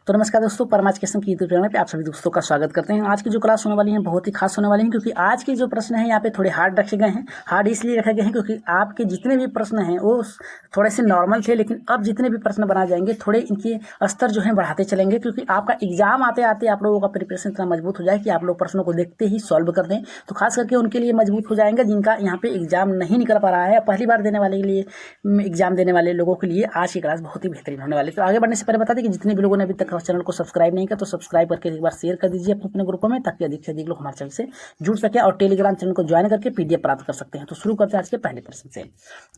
तो नमस्कार दोस्तों, परमा एजुकेशन की यूट्यूब चैनल पे आप सभी दोस्तों का स्वागत करते हैं। आज की जो क्लास होने वाली है बहुत ही खास होने वाली है, क्योंकि आज के जो प्रश्न हैं यहाँ पे थोड़े हार्ड रखे गए हैं। हार्ड इसलिए रखे गए हैं क्योंकि आपके जितने भी प्रश्न हैं वो थोड़े से नॉर्मल थे, लेकिन अब जितने भी प्रश्न बनाए जाएंगे थोड़े इनके स्तर जो है बढ़ाते चलेंगे, क्योंकि आपका एग्जाम आते आते आप लोगों का प्रिपरेशन इतना मजबूत हो जाए कि आप लोग प्रश्नों को देखते ही सॉल्व कर दें। तो खास करके उनके लिए मजबूत हो जाएंगे जिनका यहाँ पे एग्जाम नहीं निकल पा रहा है, पहली बार देने वाले के लिए एग्जाम देने वाले लोगों के लिए आज की क्लास बहुत ही बेहतरीन होने वाली है। तो आगे बढ़ने से पहले बता दें कि जितने भी लोगों ने अभी तक चैनल को सब्सक्राइब नहीं किया तो सब्सक्राइब करके एक बार शेयर कर दीजिए अपने ग्रुपों में, ताकि अधिक से अधिक लोग हमारे चैनल से जुड़ सके और टेलीग्राम चैनल को ज्वाइन करके पीडीएफ प्राप्त कर सकते हैं। तो शुरू करते हैं आज के पहले प्रश्न से।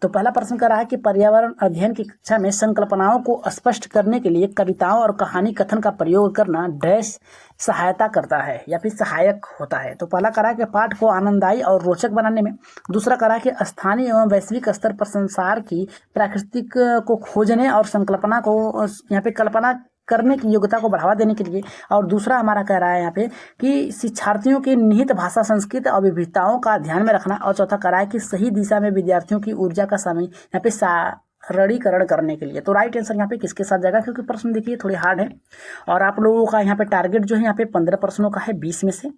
तो पहला प्रश्न कर रहा है कि पर्यावरण अध्ययन की कक्षा में संकल्पनाओं को स्पष्ट करने के लिए कविताओं और कहानी कथन का प्रयोग करना डैश सहायता करता है या फिर सहायक होता है। तो पहला करा कि पाठ को आनंददायी और रोचक बनाने में, दूसरा करा कि स्थानीय एवं वैश्विक स्तर पर संसार की प्राकृतिक को खोजने और संकल्पना को यहाँ पे कल्पना करने की योग्यता को बढ़ावा देने के लिए, और दूसरा हमारा कह रहा है यहाँ पे कि शिक्षार्थियों की निहित भाषा संस्कृति और विविधताओं का ध्यान में रखना, और चौथा कह रहा है कि सही दिशा में विद्यार्थियों की ऊर्जा का समय यहाँ पे सरलीकरण करने के लिए। तो राइट आंसर यहाँ पे किसके साथ जाएगा, क्योंकि प्रश्न देखिए थोड़े हार्ड है और आप लोगों का यहाँ पे टारगेट जो है यहाँ पे 15 प्रश्नों का है 20 में से।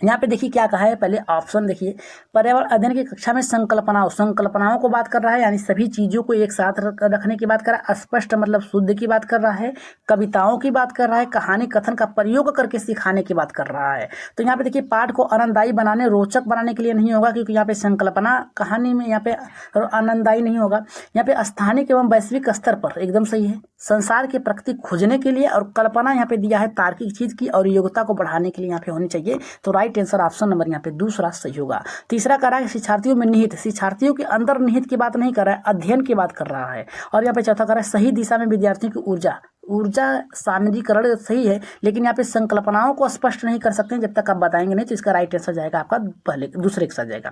यहाँ पे देखिए क्या कहा है, पहले ऑप्शन देखिए, पर्यावरण अध्ययन की कक्षा में संकल्पनाओं को बात कर रहा है, यानी सभी चीजों को एक साथ रखने की बात कर रहा है। स्पष्ट मतलब शुद्ध की बात कर रहा है, कविताओं की बात कर रहा है, कहानी कथन का प्रयोग करके सिखाने की बात कर रहा है। तो यहाँ पे देखिए पाठ को आनंददायी बनाने, रोचक बनाने के लिए नहीं होगा, क्योंकि यहाँ पे संकल्पना कहानी में यहाँ पे आनंददायी नहीं होगा। यहाँ पे स्थानिक एवं वैश्विक स्तर पर एकदम सही है, संसार के प्रकृति खोजने के लिए, और कल्पना यहाँ पे दिया है तार्किक चीज की और योग्यता को बढ़ाने के लिए यहाँ पे होनी चाहिए। तो राइट आंसर ऑप्शन नंबर यहाँ पे दूसरा सही होगा। तीसरा कर रहा है शिक्षार्थियों में निहित, शिक्षार्थियों के अंदर निहित की बात नहीं कर रहा है, अध्ययन की बात कर रहा है। और यहाँ पे चौथा कर रहा है सही दिशा में विद्यार्थियों की ऊर्जा सामग्रीकरण सही है, लेकिन यहाँ पे संकल्पनाओं को स्पष्ट नहीं कर सकते जब तक आप बताएंगे नहीं। तो इसका राइट आंसर जाएगा आपका पहले दूसरे के साथ जाएगा।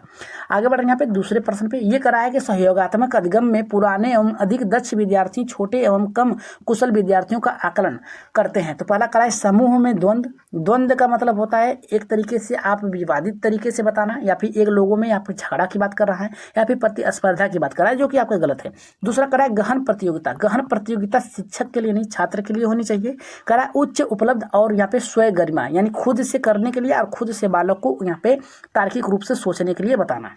आगे बढ़ यहाँ पे दूसरे प्रश्न पे ये करा है कि सहयोगात्मक अधिगम में पुराने एवं अधिक दक्ष विद्यार्थी छोटे एवं कम कुशल विद्यार्थियों का आकलन करते हैं। तो पहला करा है समूह में द्वंद्व का मतलब होता है एक तरीके से आप विवादित तरीके से बताना, या फिर एक लोगों में या फिर झगड़ा की बात कर रहा है, या फिर प्रतिस्पर्धा की बात कर रहा है, जो कि आपका गलत है। दूसरा करा है गहन प्रतियोगिता शिक्षक के लिए नहीं छात्र के लिए होनी चाहिए। करा उच्च उपलब्ध और यहाँ पे स्वयं गरिमा, यानी खुद से करने के लिए और खुद से बालक को यहाँ पे तार्किक रूप से सोचने के लिए बताना,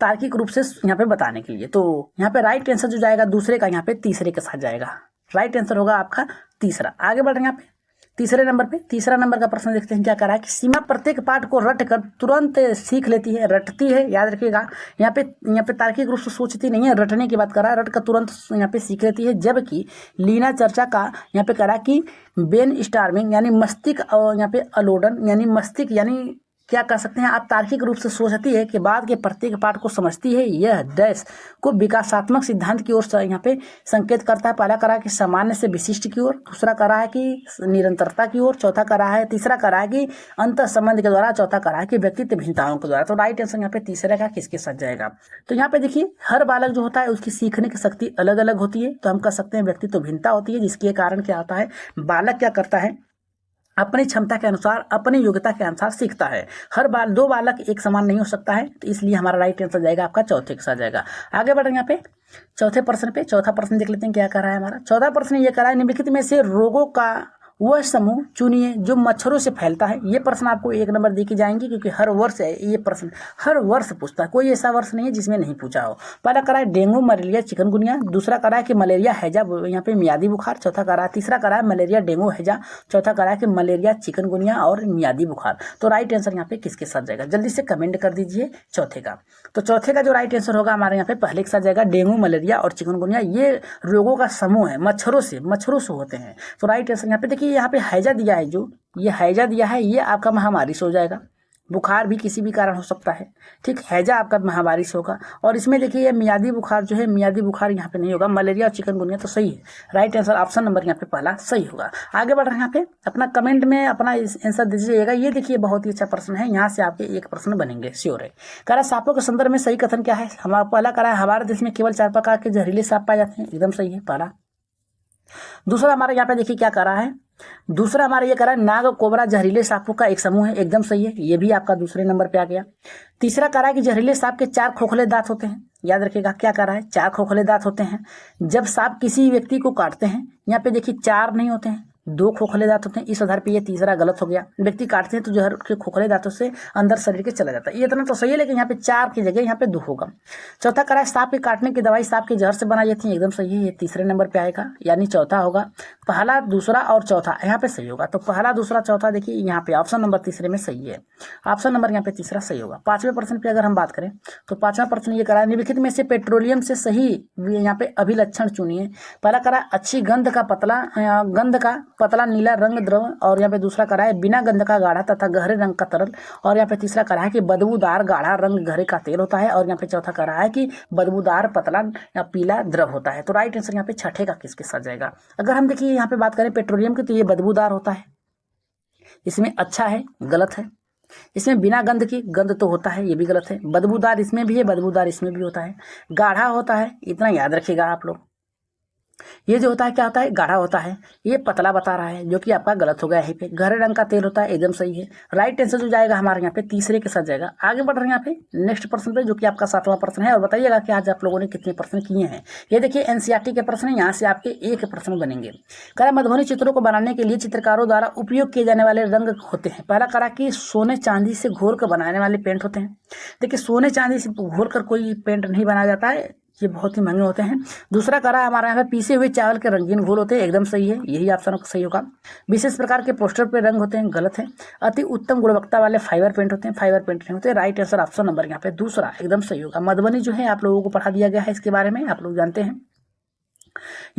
तार्किक रूप से यहाँ पे बताने के लिए। तो यहाँ पे राइट आंसर जो जाएगा दूसरे का यहाँ पे तीसरे के साथ जाएगा। राइट आंसर होगा आपका तीसरा। आगे बढ़ रहे हैं यहाँ पे तीसरा नंबर का प्रश्न देखते हैं क्या कह रहा है कि सीमा प्रत्येक पाठ को रट कर तुरंत सीख लेती है, रटती है, याद रखिएगा यहाँ पे तार्किक रूप से सोचती नहीं है, रटने की बात कर रहा है, रट कर तुरंत यहाँ पे सीख लेती है। जबकि लीना चर्चा का यहाँ पे कह रहा है कि ब्रेन स्टॉर्मिंग यानी मस्तिष्क और यहाँ पे अलोडन यानी मस्तिष्क यानी क्या कह सकते हैं आप, तार्किक रूप से सोचती है कि बाद के प्रत्येक पाठ को समझती है। यह डैश को विकासात्मक सिद्धांत की ओर यहाँ पे संकेत करता है। पहला करा है कि सामान्य से विशिष्ट की ओर, दूसरा करा है कि निरंतरता की ओर, चौथा करा है तीसरा करा है कि अंत संबंध के द्वारा, चौथा करा है कि व्यक्तित्व भिन्नताओं के द्वारा। तो राइट आंसर यहाँ पे तीसरे का किसके साथ जाएगा। तो यहाँ पे देखिए हर बालक जो होता है उसकी सीखने की शक्ति अलग अलग होती है, तो हम कह सकते हैं व्यक्तित्व भिन्नता होती है, जिसके कारण क्या होता है बालक क्या करता है अपनी क्षमता के अनुसार अपनी योग्यता के अनुसार सीखता है। दो बालक एक समान नहीं हो सकता है, तो इसलिए हमारा राइट आंसर जाएगा आपका चौथे के साथ जाएगा। आगे बढ़ रहे हैं यहाँ पे चौथा प्रश्न देख लेते हैं क्या कर रहा है हमारा। चौथा प्रश्न ये कर रहा है निम्नलिखित में से रोगों का वह समूह चुनिए जो मच्छरों से फैलता है। ये प्रश्न आपको 1 नंबर देके जाएंगे, क्योंकि हर वर्ष ये प्रश्न हर वर्ष पूछता है, कोई ऐसा वर्ष नहीं है जिसमें नहीं पूछा हो। पहला करा है डेंगू, मलेरिया, चिकनगुनिया, दूसरा करा है कि मलेरिया, हैजा यहाँ पे मियादी बुखार, चौथा करा है तीसरा करा है मलेरिया, डेंगू, हैजा, चौथा करा है कि मलेरिया, चिकनगुनिया और मियादी बुखार। तो राइट आंसर यहाँ पे किसके साथ जाएगा, जल्दी से कमेंट कर दीजिए चौथे का। तो चौथे का जो राइट आंसर होगा हमारे यहाँ पे पहले के साथ जाएगा डेंगू, मलेरिया और चिकनगुनिया। ये रोगों का समूह है, मच्छरों से होते हैं। तो राइट आंसर यहाँ पे देखिए यहाँ पे हैजा दिया है, जो ये हैजा दिया है ये आपका महामारी से हो जाएगा। बुखार भी किसी भी कारण हो सकता है, ठीक, हैजा आपका महामारी से होगा। और इसमें देखिए ये मियादी बुखार जो है, मियादी बुखार यहाँ पे नहीं होगा। मलेरिया और चिकनगुनिया तो सही है। राइट आंसर ऑप्शन नंबर यहाँ पे पहला सही होगा। आगे बढ़ रहे हैं यहाँ पे अपना कमेंट में अपना आंसर दीजिएगा। ये देखिए बहुत ही अच्छा प्रश्न है, यहाँ से आपके एक प्रश्न बनेंगे श्योर है। करा सांपों के संदर्भ में सही कथन क्या है। हमारा पहला करा है हमारे देश में केवल 4 प्रकार के जहरीले सांप पाए जाते हैं, एकदम सही है पहला। दूसरा हमारा यहाँ पे देखिए क्या कर रहा है दूसरा हमारा ये करा है नाग कोबरा जहरीले सांपों का एक समूह है, एकदम सही है, ये भी आपका दूसरे नंबर पे आ गया। तीसरा करा है कि जहरीले सांप के 4 खोखले दांत होते हैं, याद रखिएगा क्या करा है, 4 खोखले दांत होते हैं। जब सांप किसी व्यक्ति को काटते हैं, यहाँ पे देखिए 4 नहीं होते हैं, 2 खोखले दांत होते हैं, इस आधार पे ये तीसरा गलत हो गया। व्यक्ति काटते हैं तो जहर के खोखले दांतों से अंदर शरीर के चला जाता है, ये इतना तो सही है, लेकिन यहाँ पे 4 की जगह यहाँ पे 2 होगा। चौथा करा है सांप के काटने की दवाई सांप के जहर से बनाई जाती है, एकदम सही है, ये तीसरे नंबर पे आएगा, यानी चौथा होगा। पहला, दूसरा और चौथा यहाँ पे सही होगा, तो पहला, दूसरा, चौथा देखिए यहाँ पे ऑप्शन नंबर तीसरे में सही है, ऑप्शन नंबर यहाँ पे तीसरा सही होगा। 5वें प्रश्न पे अगर हम बात करें तो 5वां प्रश्न ये करा है निम्नलिखित में से पेट्रोलियम से सही यहाँ पे अभिलक्षण चुनिए। पहला करा अच्छी गंध का पतला नीला रंग द्रव, और यहाँ पे दूसरा करा है बिना गंध का गाढ़ा तथा गहरे रंग का तरल, और यहाँ पे तीसरा करा है कि बदबूदार गाढ़ा रंग गहरे का तेल होता है, और यहाँ पे चौथा करा है कि बदबूदार पतला या पीला द्रव होता है। तो राइट आंसर यहाँ पे छठे का किसके साथ जाएगा। अगर हम देखिए यहाँ पे बात करें पेट्रोलियम की तो ये बदबूदार होता है, इसमें अच्छा है, गलत है। इसमें बिना गंध की, गंध तो होता है, ये भी गलत है। बदबूदार इसमें भी है, बदबूदार इसमें भी होता है। गाढ़ा होता है, इतना याद रखिएगा आप लोग, ये जो होता है क्या होता है, गाढ़ा होता है। ये पतला बता रहा है, जो कि आपका गलत हो गया यहीं पे। गहरे रंग का तेल होता है, एकदम सही है। राइट आंसर जो जाएगा हमारे यहाँ पे तीसरे के साथ जाएगा। आगे बढ़ रहे हैं यहाँ पे नेक्स्ट प्रश्न पे, जो कि आपका 7वां प्रश्न है, और बताइएगा कि आज आप लोगों ने कितने प्रश्न किए हैं। ये देखिए एनसीईआरटी के प्रश्न है, यहाँ से आपके एक प्रश्न बनेंगे। करा मधुबनी चित्रों को बनाने के लिए चित्रकारों द्वारा उपयोग किए जाने वाले रंग होते हैं। पहला करा कि सोने चांदी से घोल कर बनाने वाले पेंट होते हैं। देखिए सोने चांदी से घोल कर कोई पेंट नहीं बनाया जाता है, ये बहुत ही महंगे होते हैं। दूसरा करा हमारा यहाँ पे पीसे हुए चावल के रंगीन घोल होते हैं, एकदम सही है, यही ऑप्शन सही होगा। विशेष प्रकार के पोस्टर पे रंग होते हैं, गलत है। अति उत्तम गुणवत्ता वाले फाइबर पेंट होते हैं, फाइबर पेंट नहीं होते। राइट आंसर ऑप्शन नंबर यहाँ पे दूसरा एकदम सही होगा। मधुबनी जो है आप लोगों को पढ़ा दिया गया है, इसके बारे में आप लोग जानते हैं।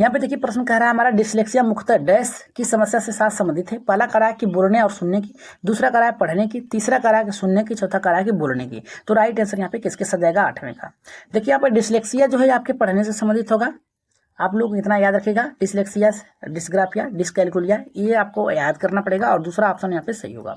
यहाँ पे देखिए प्रश्न कह रहा है हमारा डिस्लेक्सिया मुख्यतः डैश की समस्या से साथ संबंधित है। पहला करा है कि बोलने और सुनने की, दूसरा करा है पढ़ने की, तीसरा करा है कि सुनने की, चौथा करा है कि बोलने की। तो राइट आंसर यहाँ पे किसके साथ जाएगा, 8वें का। देखिए यहाँ पे डिस्लेक्सिया जो है आपके पढ़ने से संबंधित होगा, आप लोग इतना याद रखिएगा। डिस्लेक्सिया, डिस्ग्राफिया, डिस्कैलकुलिया, ये आपको याद करना पड़ेगा, और दूसरा ऑप्शन यहाँ पे सही होगा।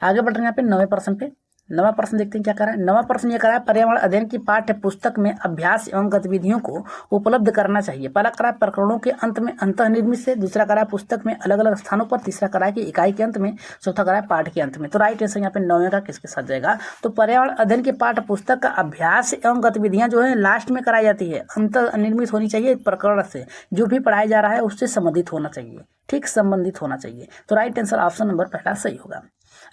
आगे बढ़ रहे हैं यहाँ पे 9वें प्रश्न पे। 9वां प्रश्न देखते हैं क्या करा है। 9वां प्रश्न ये करा है पर्यावरण अध्ययन की पाठ्य पुस्तक में अभ्यास एवं गतिविधियों को उपलब्ध करना चाहिए। पहला करा है प्रकरणों के अंत में अंतर्निर्मित से, दूसरा करा है पुस्तक में अलग अलग स्थानों पर, तीसरा करा है कि इकाई के अंत में, चौथा करा है पाठ के अंत में। तो राइट आंसर यहाँ पे 9वें का किसके साथ जाएगा, तो पर्यावरण अध्ययन की पाठ्य पुस्तक का अभ्यास एवं गतिविधियां जो है लास्ट में कराई जाती है, अंतर्निर्मित होनी चाहिए। प्रकरण से जो भी पढ़ाया जा रहा है उससे संबंधित होना चाहिए, ठीक, संबंधित होना चाहिए। तो राइट आंसर ऑप्शन नंबर पहला सही होगा।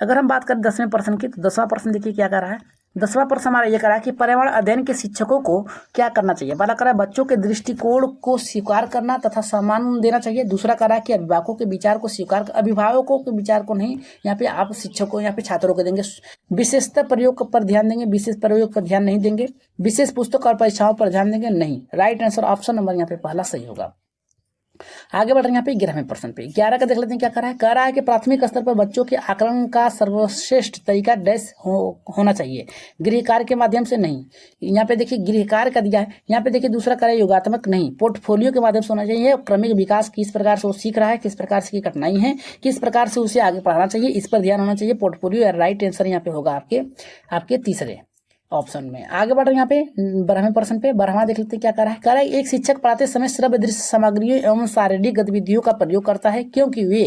अगर हम बात करें 10वें प्रश्न की, तो 10वां प्रश्न देखिए क्या कर रहा है। 10वां प्रश्न हमारा ये करा है कि पर्यावरण अध्ययन के शिक्षकों को क्या करना चाहिए। पहला करा है बच्चों के दृष्टिकोण को स्वीकार करना तथा सम्मान देना चाहिए। दूसरा करा है कि अभिभावकों के विचार को स्वीकार, अभिभावकों के विचार को नहीं, यहाँ पे आप शिक्षकों, यहाँ पे छात्रों को देंगे। विशेषता प्रयोग पर ध्यान देंगे, विशेष प्रयोग पर ध्यान नहीं देंगे। विशेष पुस्तक और परीक्षाओं पर ध्यान देंगे, नहीं। राइट आंसर ऑप्शन नंबर यहाँ पे पहला सही होगा। आगे बढ़ रहे हैं यहाँ पे 11वें प्रश्न पे। 11 का देख लेते हैं क्या कर रहा है। कह रहा है कि प्राथमिक स्तर पर बच्चों के आकलन का सर्वश्रेष्ठ तरीका डैश होना चाहिए, गृह कार्य के माध्यम से नहीं। यहाँ पे देखिए गृह कार्य का दिया है, यहाँ पे देखिए दूसरा कार्य योगात्मक नहीं, पोर्टफोलियो के माध्यम से होना चाहिए। क्रमिक विकास किस प्रकार से वो सीख रहा है, किस प्रकार से की कठिनाई है, किस प्रकार से उसे आगे पढ़ाना चाहिए, इस पर ध्यान होना चाहिए। पोर्टफोलियो। राइट आंसर यहाँ पे होगा आपके तीसरे ऑप्शन में। आगे बढ़ रहे हैं यहाँ पे 12वें प्रश्न पे। 12वां देख लेते हैं क्या कर रहा है। कह रहा है एक शिक्षक पढ़ाते समय श्रव्य दृश्य सामग्रियों एवं शारीरिक गतिविधियों का प्रयोग करता है, क्योंकि वे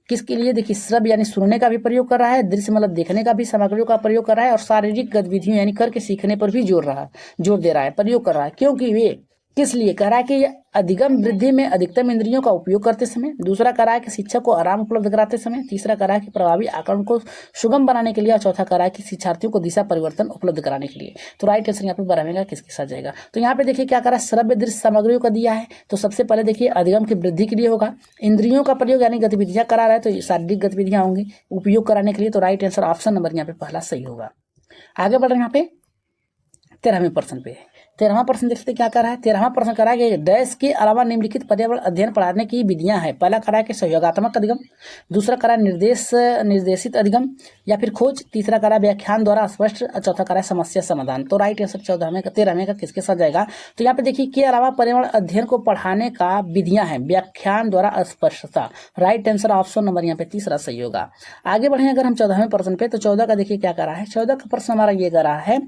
किसके लिए, देखिए श्रव्य यानी सुनने का भी प्रयोग कर रहा है, दृश्य मतलब देखने का भी सामग्रियों का प्रयोग कर रहा है, और शारीरिक गतिविधियों यानी करके सीखने पर भी जोर दे रहा है, प्रयोग कर रहा है। क्योंकि वे किस लिए कह रहा है कि अधिगम वृद्धि में अधिकतम इंद्रियों का उपयोग करते समय। दूसरा कह रहा है कि शिक्षक को आराम उपलब्ध कराते समय। तीसरा कह रहा है कि प्रभावी आकलन को सुगम बनाने के लिए, और चौथा कह रहा है कि शिक्षार्थियों को दिशा परिवर्तन उपलब्ध कराने के लिए। तो राइट आंसर यहाँ पे 12वें का किसके साथ जाएगा। तो यहाँ पे देखिए क्या कर रहा है, श्रव्य दृश्य सामग्रियों का दिया है, तो सबसे पहले देखिए अधिगम की वृद्धि के लिए होगा। इंद्रियों का प्रयोग यानी गतिविधियां करा रहा है, तो शारीरिक गतिविधियां होंगी उपयोग कराने के लिए। तो राइट आंसर ऑप्शन नंबर यहाँ पे पहला सही होगा। आगे बढ़ रहे हैं यहाँ पे 13वें प्रश्न पे। 13वां प्रश्न देखते क्या कर रहा है। 13वां प्रश्न करा है कि डैश के अलावा निम्नलिखित पर्यावरण अध्ययन पढ़ाने की विधियां हैं। पहला करा है कि सहयोगात्मक अधिगम, दूसरा करा निर्देशित अधिगम या फिर खोज, तीसरा करा व्याख्यान द्वारा स्पष्ट, चौथा करा समस्या समाधान। तो राइट आंसर 13वें का किसके साथ जाएगा। तो यहाँ पे देखिए के अलावा पर्यावरण अध्ययन को पढ़ाने का विधियां हैं, व्याख्यान द्वारा स्पष्टता। राइट आंसर ऑप्शन नंबर यहाँ पे तीसरा सही होगा। आगे बढ़े अगर हम 14वें प्रश्न पे, तो 14 का देखिए क्या करा है। 14 का प्रश्न हमारा ये करा है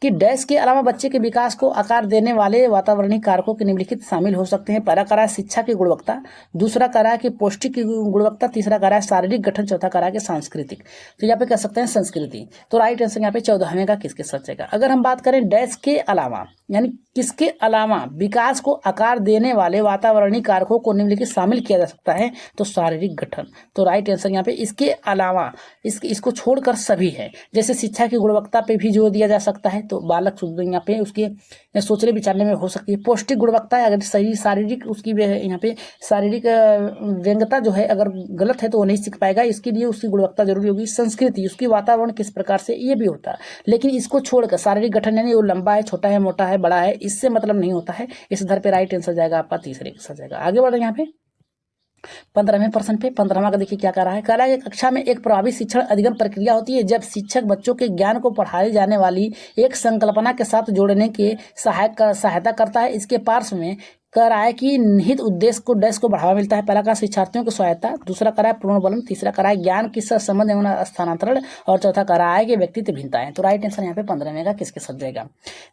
कि डैश के अलावा बच्चे के विकास को आकार देने वाले वातावरणीय कारकों के निम्नलिखित शामिल हो सकते हैं। पहला करा है शिक्षा की गुणवत्ता, दूसरा करा है कि पौष्टिक की गुणवत्ता, तीसरा करा है शारीरिक गठन, चौथा करा है कि सांस्कृतिक। तो यहाँ पे कह सकते हैं संस्कृति। तो राइट आंसर यहाँ पे 14वें का किसके साथ जाएगा। अगर हम बात करें डैश के अलावा, यानी किसके अलावा विकास को आकार देने वाले वातावरणीय कारकों को निम्नलिखित शामिल किया जा सकता है, तो शारीरिक गठन। तो राइट आंसर यहाँ पे इसके अलावा, इसको छोड़कर सभी है। जैसे शिक्षा की गुणवत्ता पे भी जोर दिया जा सकता है, तो बालक यहाँ पे उसके सोचने विचारने में हो सकती है। पौष्टिक गुणवत्ता, अगर सही शारीरिक उसकी यहाँ पे शारीरिक व्यंग्यता जो है अगर गलत है तो वो नहीं सीख पाएगा, इसके लिए उसकी गुणवत्ता जरूरी होगी। संस्कृति, उसकी वातावरण किस प्रकार से, ये भी होता है। लेकिन इसको छोड़कर शारीरिक गठन यानी वो लंबा है, छोटा है, मोटा है, बड़ा है, इससे मतलब नहीं होता है। इस आधार पे राइट आंसर जाएगा आपका तीसरे के साथ जाएगा। आगे बढ़ रहे हैं यहाँ पे 15वें प्रश्न पे। 15वां का देखिए क्या कह रहा है। कह रहा है कि कक्षा में एक प्रभावी शिक्षण अधिगम प्रक्रिया होती है जब शिक्षक बच्चों के ज्ञान को पढ़ाई जाने वाली एक संकल्पना के साथ जोड़ने के सहायता करता है। इसके पार्श्व में कह रहा है कि निहित उद्देश्य को डैश को बढ़ावा मिलता है। पहला कहा शिक्षार्थियों को सहायता, दूसरा कह रहा है प्रोन्बलन, तीसरा कह रहा है ज्ञान की सहसंबंध एवं स्थानांतरण, और चौथा कह रहा है कि व्यक्तित्व भिन्नताएं। तो राइट आंसर यहाँ पे 15वें का किसके साथ जाएगा।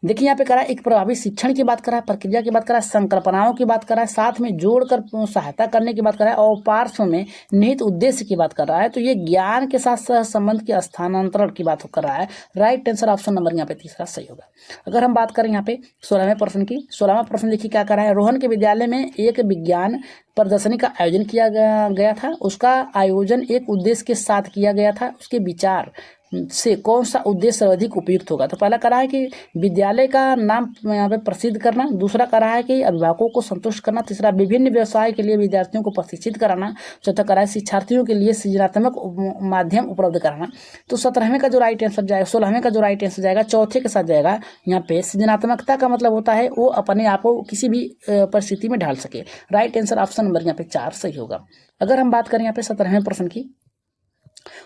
देखिए यहाँ पे कह रहा है एक प्रभावी शिक्षण की बात कर रहा है, प्रक्रिया की बात कर रहा है, संकल्पनाओं की बात कर रहा है, साथ में जोड़कर सहायता करने की बात कर रहा है, और पार्श्व में निहित उद्देश्य की बात कर रहा है। तो ये ज्ञान के साथ सहसंबंध के स्थानांतरण की बात कर रहा है। राइट आंसर ऑप्शन नंबर यहाँ पे तीसरा सही होगा। अगर हम बात करें यहाँ पे 16वें प्रश्न की, 16वां प्रश्न देखिए क्या कर रहा है। रोहन के विद्यालय में एक विज्ञान प्रदर्शनी का आयोजन किया गया था। उसका आयोजन एक उद्देश्य के साथ किया गया था। उसके विचार से कौन सा उद्देश्य सर्वाधिक उपयुक्त होगा। तो पहला कह रहा है कि विद्यालय का नाम यहाँ पे प्रसिद्ध करना, दूसरा कह रहा है कि अभिभावकों को संतुष्ट करना, तीसरा विभिन्न व्यवसाय के लिए विद्यार्थियों को प्रशिक्षित कराना, चौथा कह रहा है शिक्षार्थियों के लिए सृजनात्मक माध्यम उपलब्ध कराना। तो 17वें का जो राइट आंसर जाएगा, 16वें का जो राइट आंसर जाएगा चौथे के साथ जाएगा। यहाँ पे सृजनात्मकता का मतलब होता है वो अपने आप को किसी भी परिस्थिति में ढाल सके। राइट आंसर ऑप्शन नंबर यहाँ पे 4 सही होगा। अगर हम बात करें यहाँ पे 17वें प्रश्न की,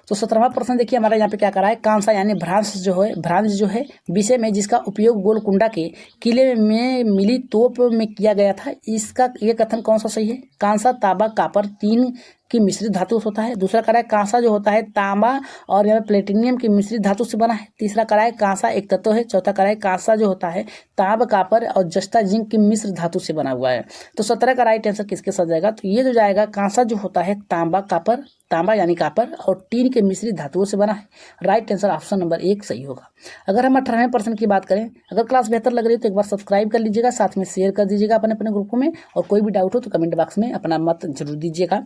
तो 17वां प्रश्न देखिए हमारा यहाँ पे क्या कर रहा है। कांसा यानी भ्रांस जो है विषय में जिसका उपयोग गोलकुंडा के किले में मिली तोप में किया गया था, इसका ये कथन कौन सा सही है। कांसा, तांबा, कापर तीन की मिश्रित धातु होता है। दूसरा कह रहा है कांसा जो होता है तांबा और यहाँ प्लेटिनियम की मिश्रित धातु से बना है। तीसरा कह रहा है कांसा एक तत्व है। चौथा कह रहा है कांसा जो होता है तांब, कापर और जस्ता जिंक की मिश्र धातु से बना हुआ है। तो 17 का राइट आंसर किसके साथ जाएगा। तो ये जो जाएगा कांसा जो होता है तांबा यानी कापर और टीन के मिश्रित धातुओं से बना है। राइट आंसर ऑप्शन नंबर 1 सही होगा। अगर हम 18वें प्रश्न की बात करें, अगर क्लास बेहतर लग रही है तो एक बार सब्सक्राइब कर लीजिएगा, साथ में शेयर कर दीजिएगा अपने अपने ग्रुपों में, और कोई भी डाउट हो तो कमेंट बॉक्स में अपना मत जरूर दीजिएगा।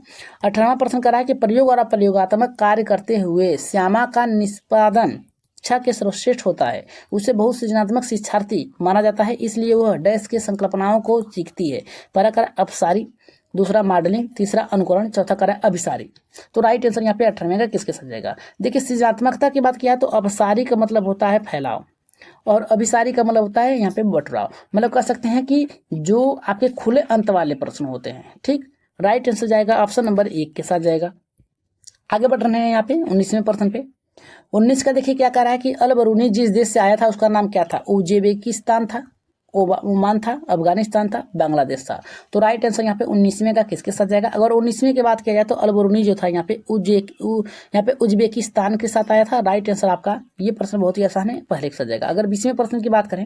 18वां प्रश्न कर रहा है कि प्रयोग और अप्रयोगात्मक कार्य करते हुए श्यामा का निष्पादन शिक्षा के सर्वश्रेष्ठ होता है। उसे बहुत सृजनात्मक शिक्षार्थी माना जाता है, इसलिए वह डैश के संकल्पनाओं को सीखती है। पहला कर अपसारी, दूसरा मॉडलिंग, तीसरा अनुकरण, चौथा करा अभिसारी। तो राइट आंसर यहाँ पे 18वें का किसके साथ जाएगा। देखिए सृजनात्मकता की बात किया तो अपसारी का मतलब होता है फैलाव और अभिसारी का मतलब होता है यहाँ पे बटराव। मतलब कह सकते हैं कि जो आपके खुले अंत वाले प्रश्न होते हैं। ठीक, राइट आंसर जाएगा ऑप्शन नंबर 1 के साथ जाएगा। आगे बढ़ रहे हैं यहाँ पे 19वें प्रश्न पे। 19 का देखिए क्या कह रहा है कि अल बरूनी जिस देश से आया था उसका नाम क्या था। उज्बेकिस्तान था, ओमान था, अफगानिस्तान था, बांग्लादेश था। तो राइट आंसर यहाँ पे 19वें का किसके साथ जाएगा। अगर 19वें की बात किया जाए तो अल बरूनी जो था यहाँ पे उज्बेकिस्तान के साथ आया था। राइट आंसर आपका, ये प्रश्न बहुत ही आसान है, पहले के साथ जाएगा। अगर 20वें प्रश्न की बात करें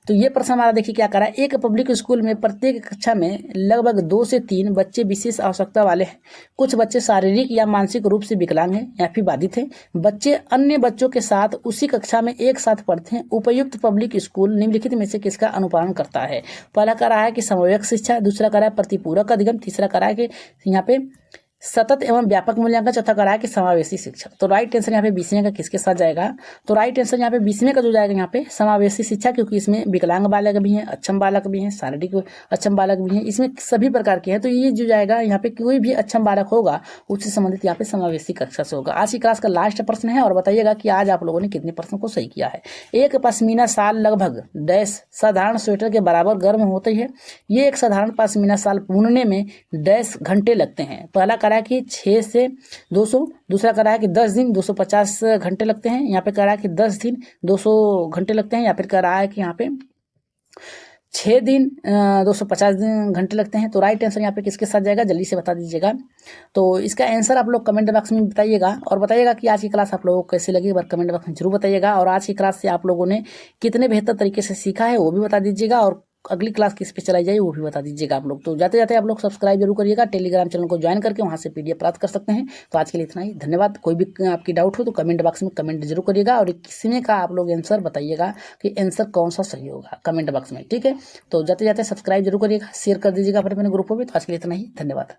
तो ये प्रश्न हमारा देखिए क्या कर रहा है। एक पब्लिक स्कूल में प्रत्येक कक्षा में लगभग 2 से 3 बच्चे विशेष आवश्यकता वाले हैं। कुछ बच्चे शारीरिक या मानसिक रूप से विकलांग हैं या फिर बाधित हैं। बच्चे अन्य बच्चों के साथ उसी कक्षा में एक साथ पढ़ते हैं। उपयुक्त पब्लिक स्कूल निम्नलिखित में से किसका अनुपालन करता है। पहला कह रहा है कि समन्वयक शिक्षा, दूसरा कह रहा है प्रतिपूरक अधिगम, तीसरा कह रहा है कि यहाँ पे सतत एवं व्यापक मूल्यांकन, चौथा करा है कि समावेशी शिक्षा। तो राइट आंसर यहाँ पे 20वें का किसके साथ जाएगा। तो राइट आंसर यहाँ पे 20वें का जो जाएगा यहाँ पे समावेशी शिक्षा, क्योंकि इसमें विकलांग बालक भी हैं, अक्षम बालक भी हैं, शारीरिक अक्षम बालक भी हैं, इसमें सभी प्रकार के हैं। तो ये जो जाएगा यहाँ पे कोई भी अक्षम बालक होगा उससे संबंधित यहाँ पे समावेशी कक्षा से होगा। आज की क्लास का लास्ट प्रश्न है और बताइएगा कि आज आप लोगों ने कितने प्रश्न को सही किया है। एक पश्मीना शाल लगभग डैश साधारण स्वेटर के बराबर गर्म होती है। ये एक साधारण पश्मीना शाल बुनने में डैश घंटे लगते हैं। पहला करा कि 6 से 200, दूसरा करा है कि 10 दिन 250 घंटे लगते हैं। यहाँ पे करा है कि 10 दिन 200 घंटे लगते हैं, या फिर करा है कि यहाँ पे 6 दिन 250 घंटे लगते हैं। तो राइट आंसर यहाँ पे किसके साथ जाएगा, जल्दी से बता दीजिएगा। तो इसका आंसर आप लोग कमेंट बॉक्स में बताइएगा और बताइएगा कि आज की क्लास आप लोगों को कैसी लगी, एक बार कमेंट बॉक्स में जरूर बताइएगा। और आज की क्लास से आप लोगों ने कितने बेहतर तरीके से सीखा है वो भी बता दीजिएगा, और अगली क्लास किस पे चलाई जाए वो भी बता दीजिएगा आप लोग। तो जाते जाते आप लोग सब्सक्राइब जरूर करिएगा, टेलीग्राम चैनल को ज्वाइन करके वहाँ से PDF प्राप्त कर सकते हैं। तो आज के लिए इतना ही, धन्यवाद। कोई भी आपकी डाउट हो तो कमेंट बॉक्स में कमेंट जरूर करिएगा, और किसी में का आप लोग आंसर बताइएगा कि आंसर कौन सा सही होगा कमेंट बॉक्स में, ठीक है। तो जाते जाते सब्सक्राइब जरूर करिएगा, शेयर कर दीजिएगा अपने ग्रुपों में। तो आज के लिए इतना ही, धन्यवाद।